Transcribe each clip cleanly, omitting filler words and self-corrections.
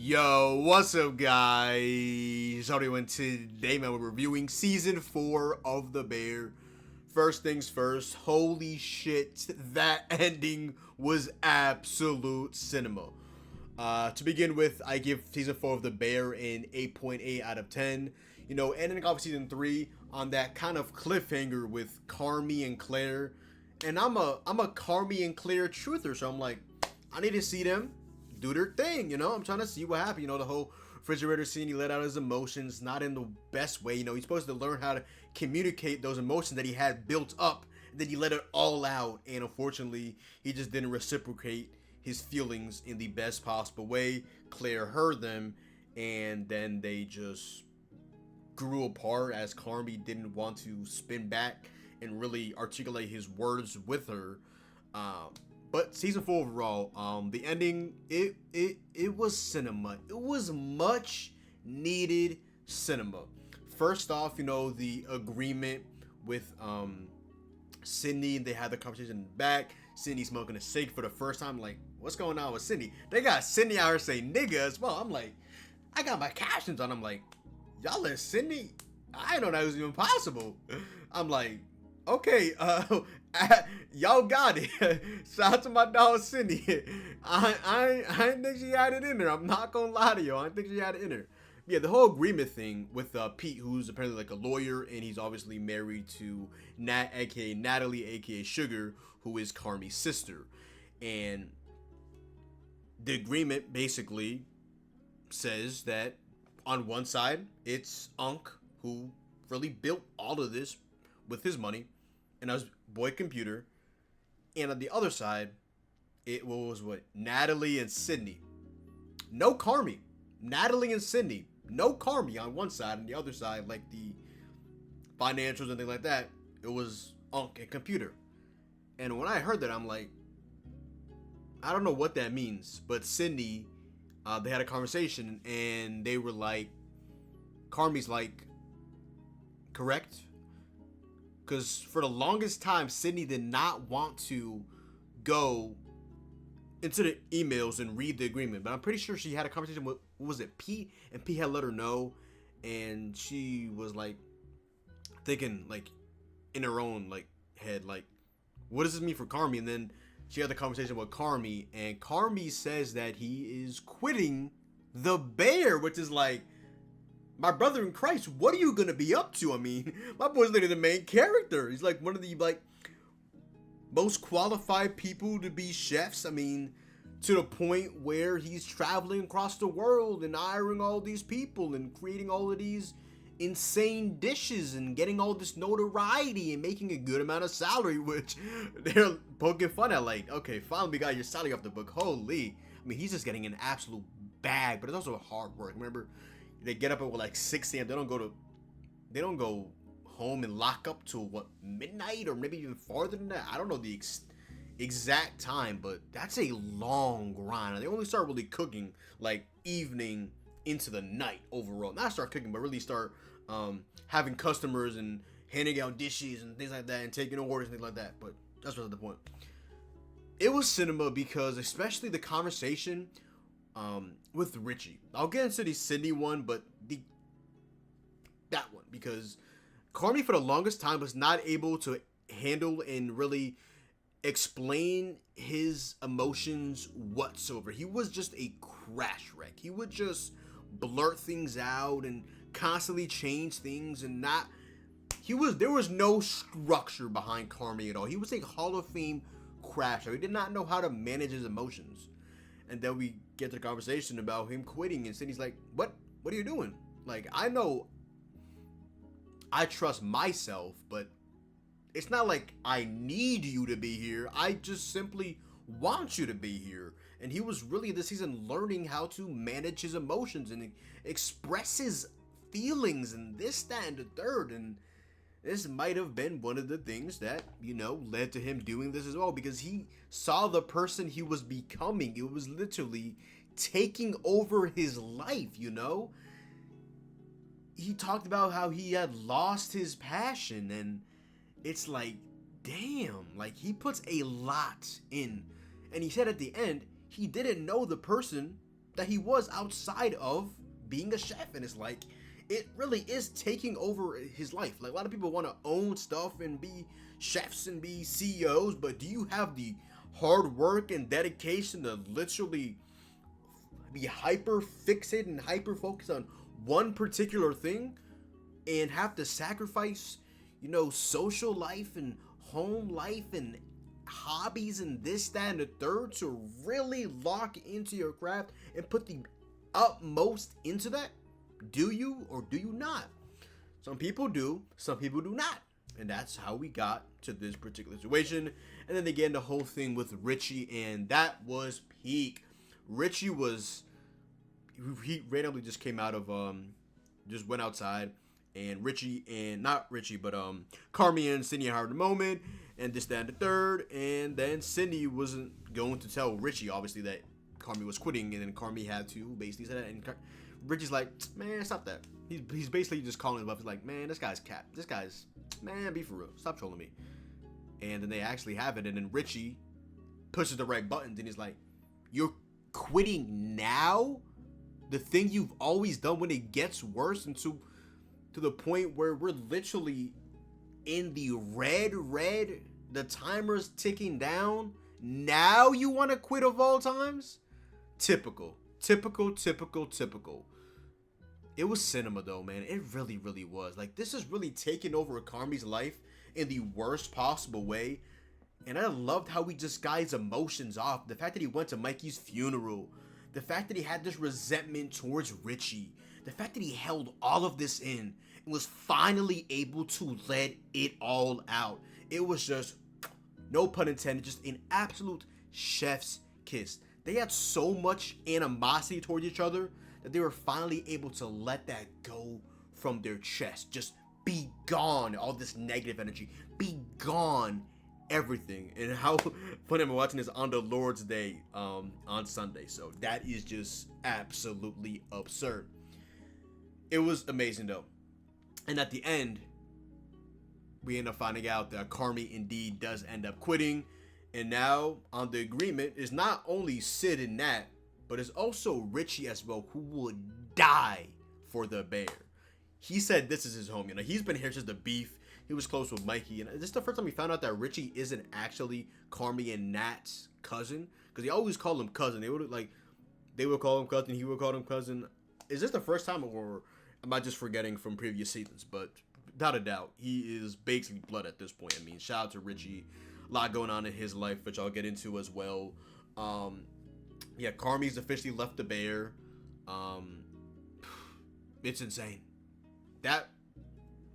Yo, what's up, guys? How are you doing today, man? We're reviewing season 4 of The Bear. First things first, holy shit, that ending was absolute cinema. To begin with, I give season 4 of The Bear an 8.8 out of 10. You know, ending off season 3 on that kind of cliffhanger with Carmy and Claire. And I'm a Carmy and Claire truther, so I'm like, I need to see them do their thing, you know. I'm trying to see what happened. You know, the whole refrigerator scene, he let out his emotions, not in the best way. You know, he's supposed to learn how to communicate those emotions that he had built up, and then he let it all out, and unfortunately he just didn't reciprocate his feelings in the best possible way. Claire heard them, and then they just grew apart as Carmy didn't want to spin back and really articulate his words with her. But season 4 overall, the ending, it was cinema. It was much needed cinema. First off, you know, the agreement with Sydney, they had the conversation back. Sydney smoking a cig for the first time. Like, what's going on with Sydney? They got Sydney out here saying nigga as well. I'm like, I got my captions on. I'm like, y'all let Sydney? I didn't know that was even possible. I'm like, okay, y'all got it. Shout out to my dog Cindy. I didn't think she had it in there. I'm not gonna lie to you. I didn't think she had it in her. Yeah, the whole agreement thing with Pete, who's apparently like a lawyer, and he's obviously married to Nat, aka Natalie, aka Sugar, who is Carmy's sister. And the agreement basically says that on one side, it's Unc, who really built all of this with his money, and his boy computer. And on the other side, it was what? Natalie and Sydney. No Carmy. Natalie and Sydney. No Carmy on one side, and the other side, like the financials and things like that, it was Unc and computer. And when I heard that, I'm like, I don't know what that means. But Sydney, they had a conversation, and they were like, Carmy's like, correct? Because for the longest time, Sydney did not want to go into the emails and read the agreement. But I'm pretty sure she had a conversation with, what was it, Pete? And Pete had let her know. And she was like, thinking like in her own like head, like, what does this mean for Carmy? And then she had the conversation with Carmy. And Carmy says that he is quitting the Bear, which is like, my brother in Christ, what are you gonna be up to? I mean, my boy's literally the main character. He's like one of the like most qualified people to be chefs. I mean, to the point where he's traveling across the world and hiring all these people and creating all of these insane dishes and getting all this notoriety and making a good amount of salary, which they're poking fun at. Like, okay, finally we got your salary off the book. Holy, I mean, he's just getting an absolute bag, but it's also hard work. Remember, they get up at like 6 a.m. They don't go home and lock up till what, midnight or maybe even farther than that. I don't know the exact time, but that's a long grind. And they only start really cooking like evening into the night overall. Not start cooking, but really start having customers and handing out dishes and things like that and taking orders and things like that. But that's not the point. It was cinema because especially the conversation with Richie. I'll get into the Sydney one, but that one, because Carmy for the longest time was not able to handle and really explain his emotions whatsoever. He was just a crash wreck. He would just blurt things out and constantly change things and not. There was no structure behind Carmy at all. He was a Hall of Fame crasher. He did not know how to manage his emotions. And then we get to the conversation about him quitting, and Sydney's like, what are you doing? Like, I know I trust myself, but it's not like I need you to be here. I just simply want you to be here. And he was really this season learning how to manage his emotions and express his feelings and this, that, and the third. And this might have been one of the things that, you know, led to him doing this as well, because he saw the person he was becoming. It was literally taking over his life, you know? He talked about how he had lost his passion, and it's like, damn, like he puts a lot in. And he said at the end, he didn't know the person that he was outside of being a chef. And it's like, it really is taking over his life. Like, a lot of people want to own stuff and be chefs and be CEOs, but do you have the hard work and dedication to literally be hyper fixated and hyper focused on one particular thing and have to sacrifice, social life and home life and hobbies and this, that, and the third to really lock into your craft and put the utmost into that? Do you or do you not? Some people do, some people do not. And that's how we got to this particular situation. And then they get the whole thing with Richie, and that was peak. Richie he randomly just came out of, just went outside, and Carmi and Cindy had a moment, and this, that, and the third, and then Cindy wasn't going to tell Richie, obviously, that Carmi was quitting, and then Carmi had to basically say that, and Richie's like, man, stop that. He's basically just calling him up. He's like, man, this guy's capped. Man, be for real. Stop trolling me. And then they actually have it, and then Richie pushes the right buttons, and he's like, you're quitting now? The thing you've always done, when it gets worse and to the point where we're literally in the red, the timer's ticking down. Now you want to quit of all times? Typical. It was cinema though, man. It really, really was. Like, this is really taking over Carmi's life in the worst possible way. And I loved how he just got his emotions off. The fact that he went to Mikey's funeral. The fact that he had this resentment towards Richie. The fact that he held all of this in and was finally able to let it all out. It was just, no pun intended, just an absolute chef's kiss. They had so much animosity towards each other that they were finally able to let that go from their chest. Just be gone, all this negative energy. Be gone, everything. And how funny I'm watching this on the Lord's Day on Sunday. So that is just absolutely absurd. It was amazing though. And at the end, we end up finding out that Carmi indeed does end up quitting. And now on the agreement is not only Sid and Nat, but it's also Richie as well, who would die for the bear. He said this is his home. He's been here since the beef. He was close with Mikey. And this is the first time we found out that Richie isn't actually Carmi and Nat's cousin. Because they always call him cousin. They would call him cousin. He would call him cousin. Is this the first time, or am I just forgetting from previous seasons? But without a doubt, he is basically blood at this point. I mean, shout out to Richie. A lot going on in his life, which I'll get into as well. Yeah, Carmi's officially left the bear. It's insane. That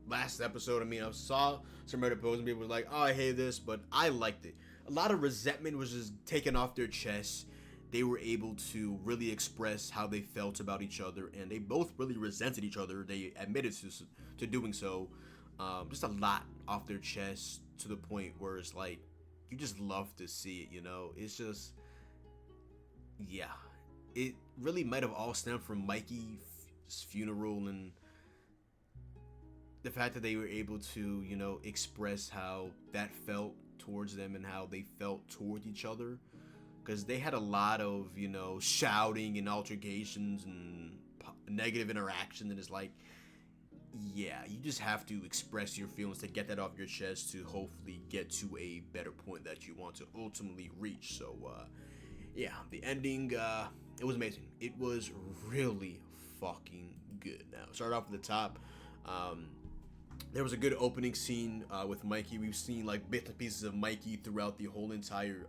last episode, I mean, I saw some Reddit posts and people were like, oh, I hate this, but I liked it. A lot of resentment was just taken off their chests. They were able to really express how they felt about each other, and they both really resented each other. They admitted to doing so. Just a lot off their chest, to the point where it's like, you just love to see it, It's just, yeah. It really might have all stemmed from Mikey's funeral and the fact that they were able to, express how that felt towards them and how they felt toward each other. Because they had a lot of, shouting and altercations and negative interactions, and it's like, yeah, you just have to express your feelings to get that off your chest to hopefully get to a better point that you want to ultimately reach. So, yeah, the ending, it was amazing. It was really fucking good. Now, start off at the top. There was a good opening scene with Mikey. We've seen like bits and pieces of Mikey throughout the whole entire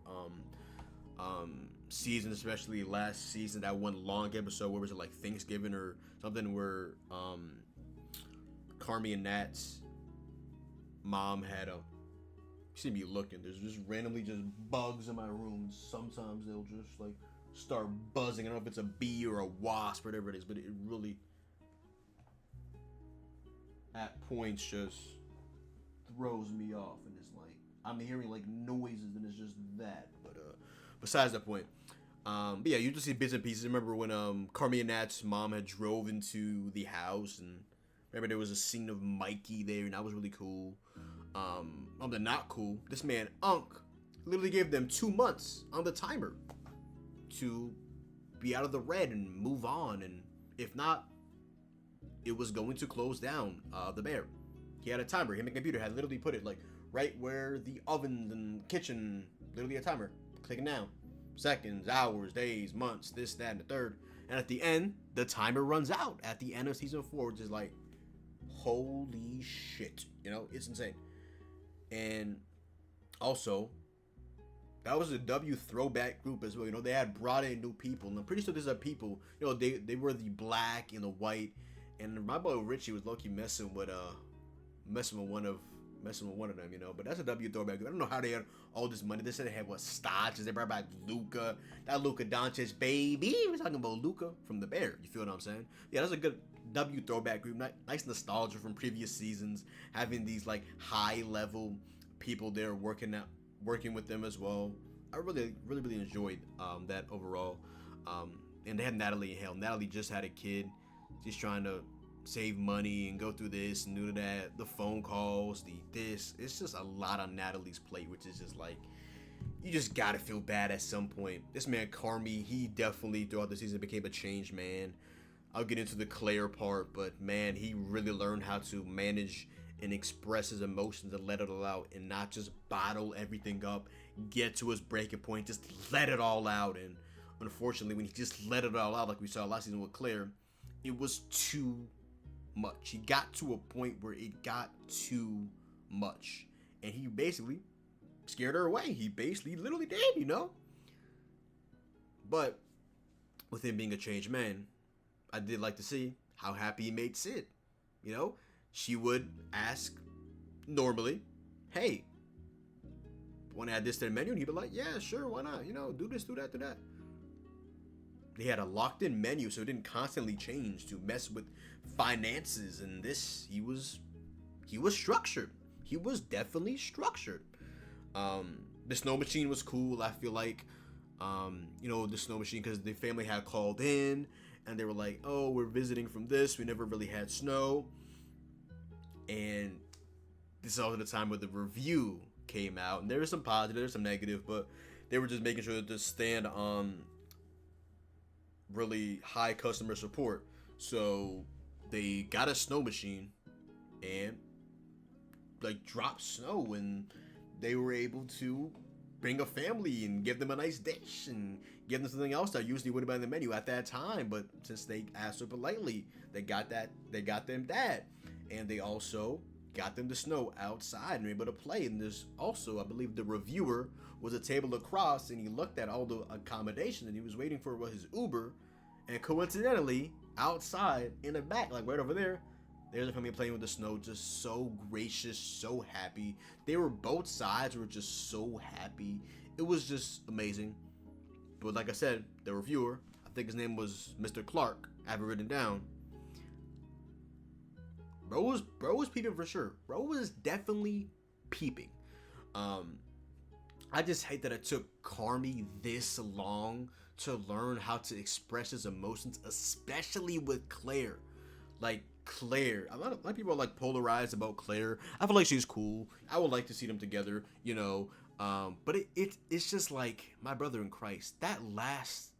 season, especially last season. That one long episode, where was it, like Thanksgiving or something, where Carmi and Nat's mom had you see me looking, there's just randomly just bugs in my room. Sometimes they'll just like start buzzing. I don't know if it's a bee or a wasp or whatever it is, but it really at points just throws me off, and it's like I'm hearing like noises and it's just that. But besides that point, but yeah, you just see bits and pieces. Remember when Carmi and Nat's mom had drove into the house, and remember there was a scene of Mikey there, and that was really cool. On the not cool, this man Unc literally gave them 2 months on the timer to be out of the red and move on. And if not, it was going to close down the bear. He had a timer. Him and the computer had literally put it like right where the oven and kitchen, literally a timer, clicking down. Seconds, hours, days, months, this, that, and the third. And at the end, the timer runs out at the end of season 4, which is like, holy shit. You know, it's insane. And also, that was a W throwback group as well. You know, they had brought in new people. And I'm pretty sure these are people, you know, they were the black and the white. And my boy Richie was low-key messing with one of them, you know. But that's a W throwback. I don't know how they had all this money. They said they had what stodges. They brought back Luka, that Luka Doncic baby. We're talking about Luka from the Bear. You feel what I'm saying? Yeah, that's a good W throwback group. Nice nostalgia from previous seasons. Having these like high level people there working with them as well. I really enjoyed that overall. And they had Natalie and Hale. Natalie just had a kid. She's trying to save money and go through this and do that, the phone calls, it's just a lot on Natalie's plate, which is just like, you just gotta feel bad at some point. This man Carmi, he definitely throughout the season became a changed man. I'll get into the Claire part, but man, he really learned how to manage and express his emotions and let it all out and not just bottle everything up, get to his breaking point, just let it all out. And unfortunately, when he just let it all out, like we saw last season with Claire, it was too much. He got to a point where it got too much, and he basically scared her away. He basically literally did, you know. But with him being a changed man, I did like to see how happy he made Sid. You know, she would ask normally, "Hey, want to add this to the menu?" And he'd be like, "Yeah, sure, why not? You know, do this, do that, do that." They had a locked-in menu, so it didn't constantly change to mess with finances. And this, he was structured. He was definitely structured. The snow machine was cool. I feel like, you know, the snow machine, because the family had called in and they were like, "Oh, we're visiting from this. We never really had snow." And this is also the time where the review came out, and there was some positive, there's some negative, but they were just making sure to stand on really high customer support. So they got a snow machine and like dropped snow, and they were able to bring a family and give them a nice dish and give them something else that usually wouldn't be on the menu at that time. But since they asked her politely, they got them that, and they also got them the snow outside and were able to play. And there's also, I believe, the reviewer was a table across, and he looked at all the accommodations and he was waiting for his Uber, and coincidentally outside in the back, like right over there, there's a family playing with the snow, just so gracious, so happy. They were, both sides were just so happy. It was just amazing. But like I said, the reviewer, I think his name was Mr. Clark, I have it written down. Bro was peeping for sure. Bro was definitely peeping. I just hate that it took Carmi this long to learn how to express his emotions, especially with Claire. Like Claire, a lot of people are like polarized about Claire. I feel like she's cool. I would like to see them together, you know. But it's just like my brother in Christ. That last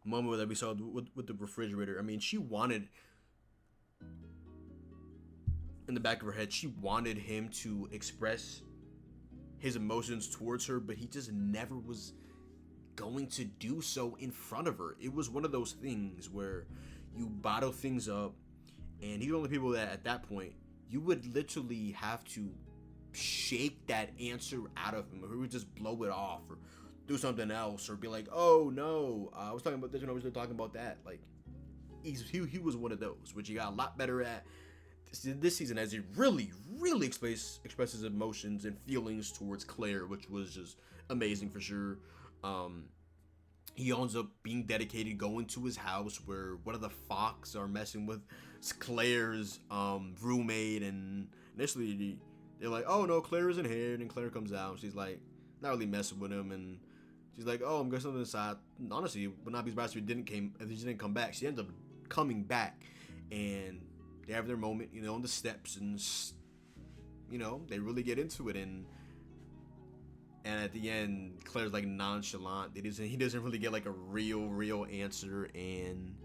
moment that we saw with the refrigerator. I mean, she wanted, in the back of her head, she wanted him to express his emotions towards her, but he just never was going to do so in front of her. It was one of those things where you bottle things up, and he's one of the people that at that point you would literally have to shake that answer out of him, or he would just blow it off or do something else, or be like, "Oh no, I was talking about this and I was talking about that." Like he was one of those, which he got a lot better at this season, as he really expresses emotions and feelings towards Claire, which was just amazing for sure. He ends up being dedicated, going to his house where one of the Fox are messing with Claire's roommate, and initially they're like, "Oh no, Claire isn't here," and Claire comes out, and she's like not really messing with him, and she's like, "Oh, I'm going something inside." And honestly, would not be surprised if she didn't come back. She ends up coming back, and they have their moment, you know, on the steps, and you know, they really get into it. And And at the end, Claire's like nonchalant. He doesn't really get like a real answer, and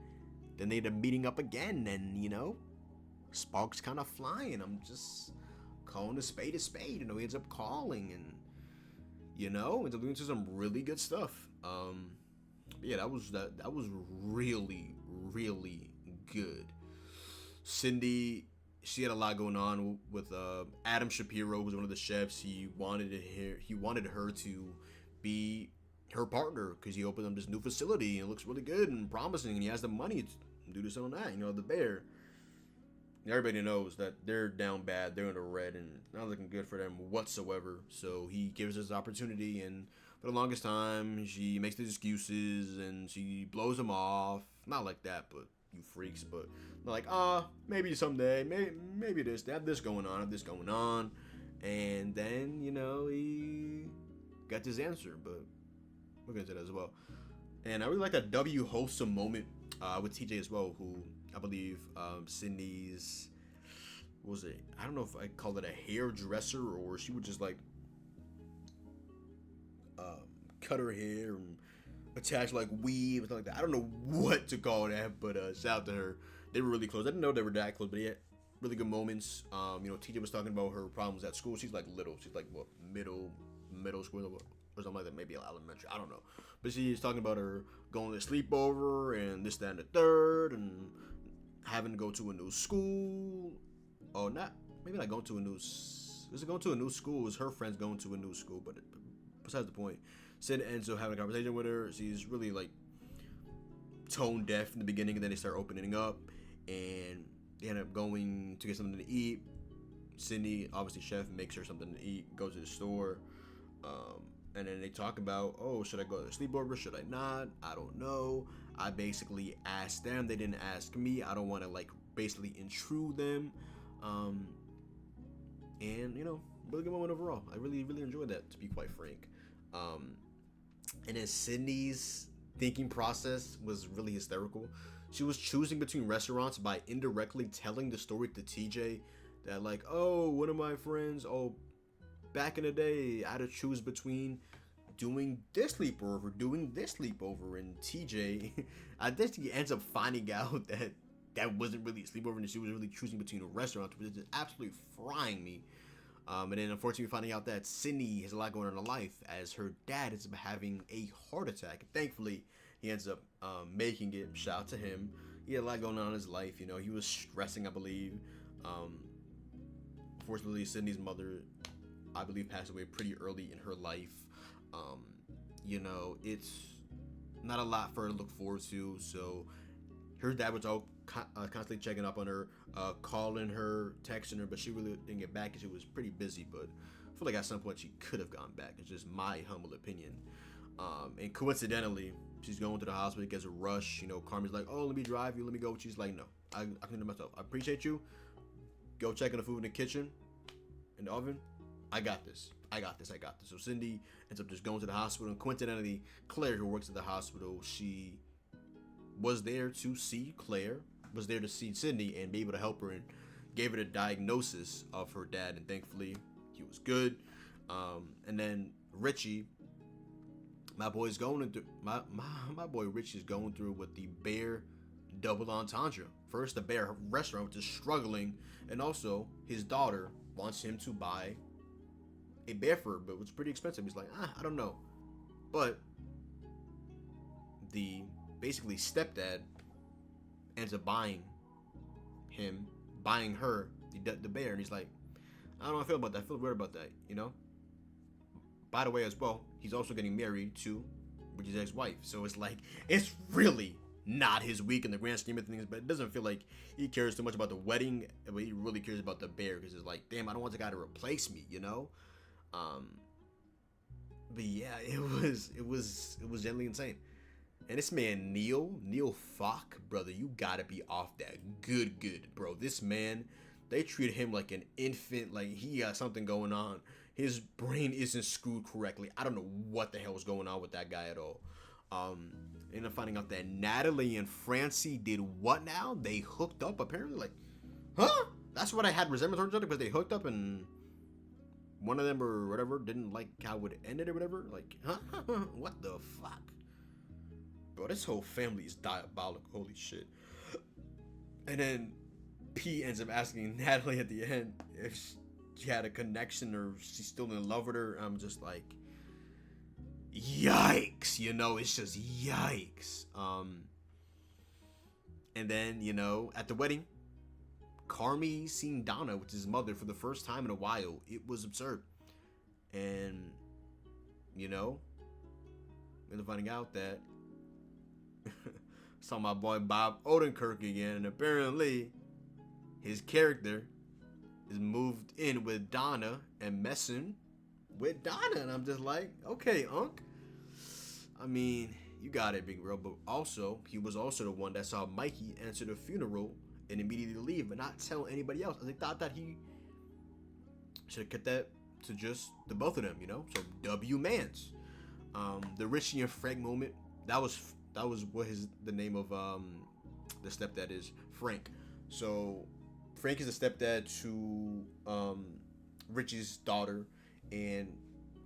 then they end up meeting up again, and sparks kind of flying. I'm just calling a spade a spade. He ends up calling, and ends up doing some really good stuff. Yeah, that was really good. Cindy, she had a lot going on with Adam Shapiro, who's one of the chefs. He wanted her to be her partner because he opened up this new facility and it looks really good and promising, and he has the money to do this and that. The Bear. Everybody knows that they're down bad. They're in the red and not looking good for them whatsoever. So he gives us the opportunity, and for the longest time, she makes these excuses and she blows them off. Not like that, but you freaks. But like, maybe someday, maybe they have this going on, and then he got his answer. But we'll get into that as well. And I really like that W wholesome moment with TJ as well, who I believe Cindy's, what was it? I don't know if I call it a hairdresser or she would just like cut her hair and attach like weave and stuff like that. I don't know what to call that, but shout out to her. They were really close. I didn't know they were that close, but yeah, really good moments. TJ was talking about her problems at school. She's like little. She's like what, middle school or something like that, maybe elementary. I don't know. But she's talking about her going to sleepover and this, that, and the third, and having to go to a new school. Oh, maybe not going to a new. Is it going to a new school? Is her friends going to a new school? But besides the point, Sid ends up having a conversation with her. She's really like tone deaf in the beginning, and then they start opening up, and they end up going to get something to eat. Cindy, obviously chef, makes her something to eat. Goes to the store. And then they talk about, oh, should I go to the sleepover? Should I not? I don't know. I basically asked them. They didn't ask me. I don't want to like basically intrude them. And really good moment overall. I really enjoyed that, to be quite frank. And then Sydney's thinking process was really hysterical. She was choosing between restaurants by indirectly telling the story to TJ that like, oh, one of my friends, back in the day, I had to choose between doing this sleepover, and TJ, I think he ends up finding out that wasn't really a sleepover, and she was really choosing between a restaurant, which is absolutely frying me. And then unfortunately finding out that Sydney has a lot going on in her life, as her dad is having a heart attack. And thankfully, he ends up making it. Shout out to him. He had a lot going on in his life. He was stressing, I believe. Fortunately, Sydney's mother, I believe, passed away pretty early in her life. It's not a lot for her to look forward to. So her dad was all constantly checking up on her, calling her, texting her, but she really didn't get back because she was pretty busy. But I feel like at some point she could have gone back. It's just my humble opinion. And coincidentally, she's going to the hospital, gets a rush. Carmen's like, oh, let me drive you, let me go. She's like, no, I can do it myself. I appreciate you. Go check on the food in the kitchen, in the oven. I got this. So Cindy ends up just going to the hospital, and coincidentally, Claire, who works at the hospital, she was there to see Cindy and be able to help her, and gave her the diagnosis of her dad, and thankfully he was good. And then Richie, my boy Richie is going through with the Bear double entendre. First, the Bear restaurant, which is struggling, and also his daughter wants him to buy a bear fur, but it's pretty expensive. He's like, I don't know. But the basically stepdad ends up buying her the bear, and he's like, I don't know how I feel about that. I feel weird about that, By the way, as well, he's also getting married to Richie's ex-wife. So it's like, it's really not his week in the grand scheme of things, but it doesn't feel like he cares too much about the wedding, but he really cares about the bear, because it's like, damn, I don't want the guy to replace me, But yeah, it was generally insane. And this man Neil Falk, brother, you gotta be off that good, bro. This man, they treat him like an infant, like he got something going on. His brain isn't screwed correctly. I don't know what the hell was going on with that guy at all. And I'm finding out that Natalie and Francie did what now? They hooked up, apparently. Like, huh? That's what I had resentment towards each other, because they hooked up, and one of them or whatever didn't like how it ended or whatever. Like, huh? What the fuck? Bro, this whole family is diabolical. Holy shit. And then Pete ends up asking Natalie at the end if she had a connection or she's still in love with her. I'm just like, yikes, you know, it's just yikes. And then, you know, at the wedding, Carmi seen Donna with his mother for the first time in a while. It was absurd. And, you know, we're finding out that saw my boy Bob Odenkirk again, and apparently his character is moved in with Donna and messing with Donna, and I'm just like, okay, Unc. I mean, you got it, big bro. But also, he was also the one that saw Mikey enter the funeral and immediately leave, but not tell anybody else. I thought that he should have kept that to just the both of them, you know. So W Mans, the Richie and Frank moment. That was what the name of the stepdad is, Frank. So Frank is the stepdad to Richie's daughter, and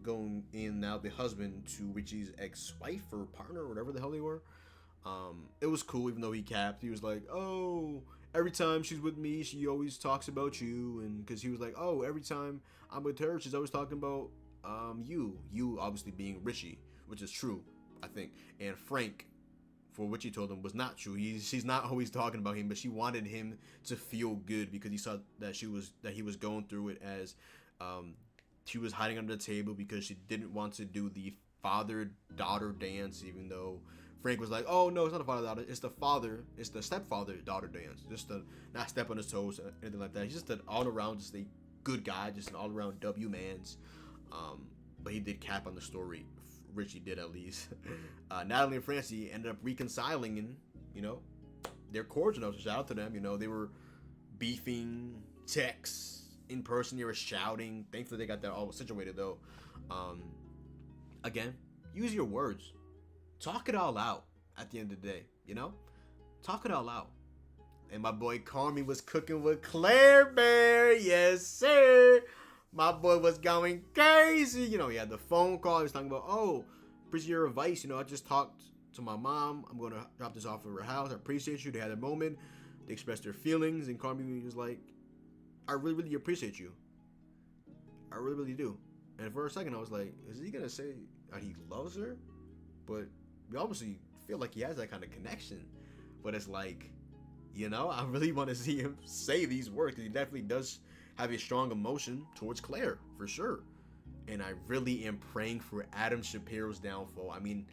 going in now the husband to Richie's ex-wife or partner or whatever the hell they were. It was cool, even though he capped. He was like, oh, every time she's with me, she always talks about you. And because he was like, oh, every time I'm with her, she's always talking about you obviously being Richie, which is true, I think. And Frank, for what she told him, was not true. She's not always talking about him, but she wanted him to feel good because he saw that he was going through it, as she was hiding under the table because she didn't want to do the father-daughter dance, even though Frank was like, oh no, it's not a father-daughter, it's the stepfather-daughter dance, just to not step on his toes or anything like that. He's just an all-around, just a good guy, just an all-around W Mans. But he did cap on the story. Richie did, at least. Natalie and Francie ended up reconciling, and you know, they're cordial. So shout out to them. You know, they were beefing, texts, in person. They were shouting. Thankfully, they got that all situated though. Again, use your words. Talk it all out. At the end of the day, you know, talk it all out. And my boy Carmi was cooking with Claire Bear. Yes, sir. My boy was going crazy. You know, he had the phone call. He was talking about, oh, appreciate your advice. You know, I just talked to my mom. I'm going to drop this off at her house. I appreciate you. They had a moment. They expressed their feelings. And Carmi was like, I really, really appreciate you. I really, really do. And for a second, I was like, is he going to say that he loves her? But we obviously feel like he has that kind of connection. But it's like, you know, I really want to see him say these words. He definitely does have a strong emotion towards Claire, for sure. And I really am praying for Adam Shapiro's downfall. I mean,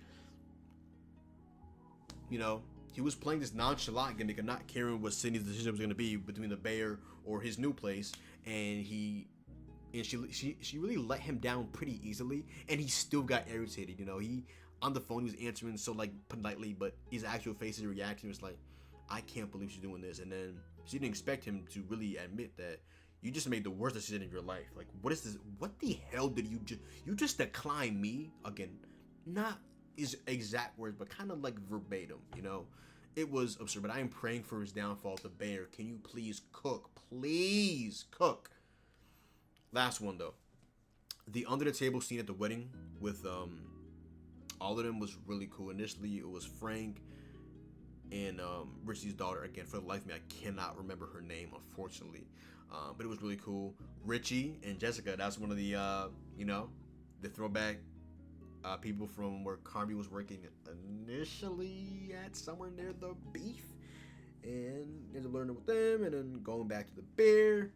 you know, he was playing this nonchalant gimmick and not caring what Sydney's decision was going to be between the Bear or his new place. And she really let him down pretty easily. And he still got irritated, you know. He, on the phone, he was answering so, like, politely, but his actual face, his reaction was like, I can't believe she's doing this. And then she didn't expect him to really admit that you just made the worst decision of your life. Like, what is this? What the hell did you just decline me? Again, not his exact words, but kind of like verbatim, you know? It was absurd, but I am praying for his downfall. The Bear, can you please cook? Please cook. Last one, though. The under the table scene at the wedding with all of them was really cool. Initially, it was Frank and Richie's daughter. Again, for the life of me, I cannot remember her name, unfortunately. But it was really cool. Richie and Jessica, that's one of the, you know, the throwback people from where Carmi was working initially at, somewhere near the beef. And ended up learning with them and then going back to the Bear.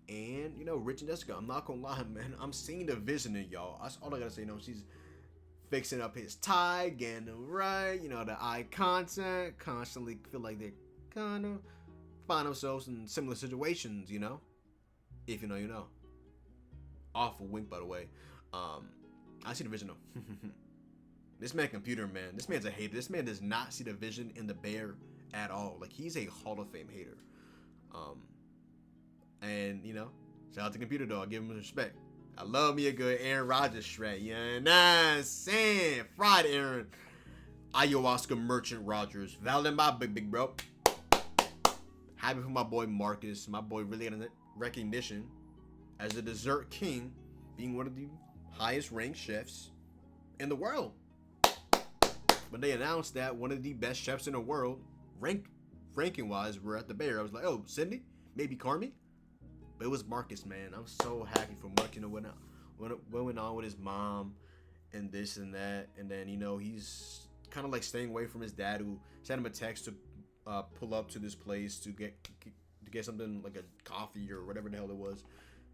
And, you know, Rich and Jessica, I'm not gonna lie, man. I'm seeing the vision in y'all. That's all I gotta say. You know, she's fixing up his tie, getting him right. You know, the eye contact, constantly feel like they kind of find themselves in similar situations, you know? If you know, you know. Awful wink, by the way. I see the vision, though. This man, computer, man. This man's a hater. This man does not see the vision in the Bear at all. Like, he's a Hall of Fame hater. And, you know, shout out to Computer Dog. Give him respect. I love me a good Aaron Rodgers shred. You know what I'm saying? Fried Aaron. Ayahuasca Merchant Rodgers. Valid my big bro. Happy for my boy Marcus. My boy really got recognition as a dessert king being one of the highest ranked chefs in the world. When they announced that one of the best chefs in the world, ranking wise, were at the Bear, I was like, oh, Cindy, maybe Carmi, but it was Marcus, man. I'm so happy for Marcus. What went on with his mom and this and that, and then he's kind of like staying away from his dad, who sent him a text to pull up to this place to get something like a coffee or whatever the hell it was.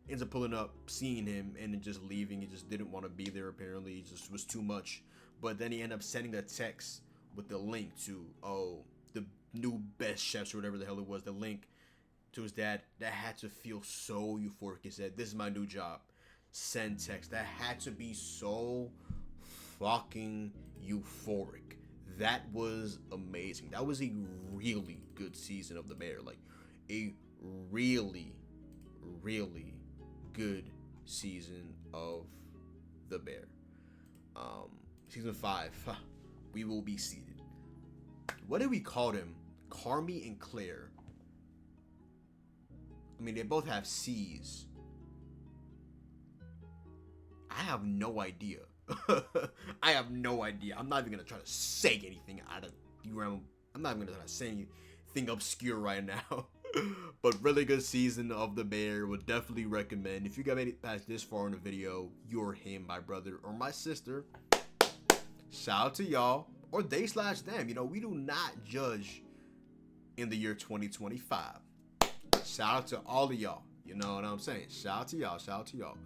Ends up pulling up, seeing him, and then just leaving. He just didn't want to be there. Apparently, it just was too much. But then he ended up sending a text with the link to the new best chefs or whatever the hell it was. The link to his dad. That had to feel so euphoric. He said, "This is my new job." Send text. That had to be so fucking euphoric. That was amazing. That was a really good season of the Bear. Like a really, really good season of the Bear. Season 5, we will be seated. What did we call them? Carmi and Claire. I mean, they both have C's. I have no idea. I have no idea. I'm not even gonna try to say anything out of you. I'm not even gonna try to say anything obscure right now. But really good season of the Bear. Would definitely recommend. If you got made it past this far in the video, you're him, my brother or my sister. Shout out to y'all, or they/them. We do not judge in the year 2025. Shout out to all of y'all. You know what I'm saying? Shout out to y'all. Shout out to y'all.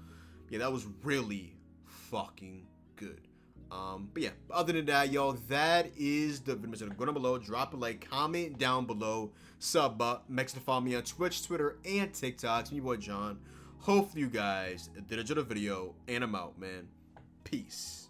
Yeah, that was really fucking good. But yeah, other than that, y'all, that is the video. Go down below, drop a like, comment down below, sub up, make sure to follow me on Twitch, Twitter, and TikTok. It's me, your boy John. Hopefully you guys did enjoy the video, and I'm out, man. Peace.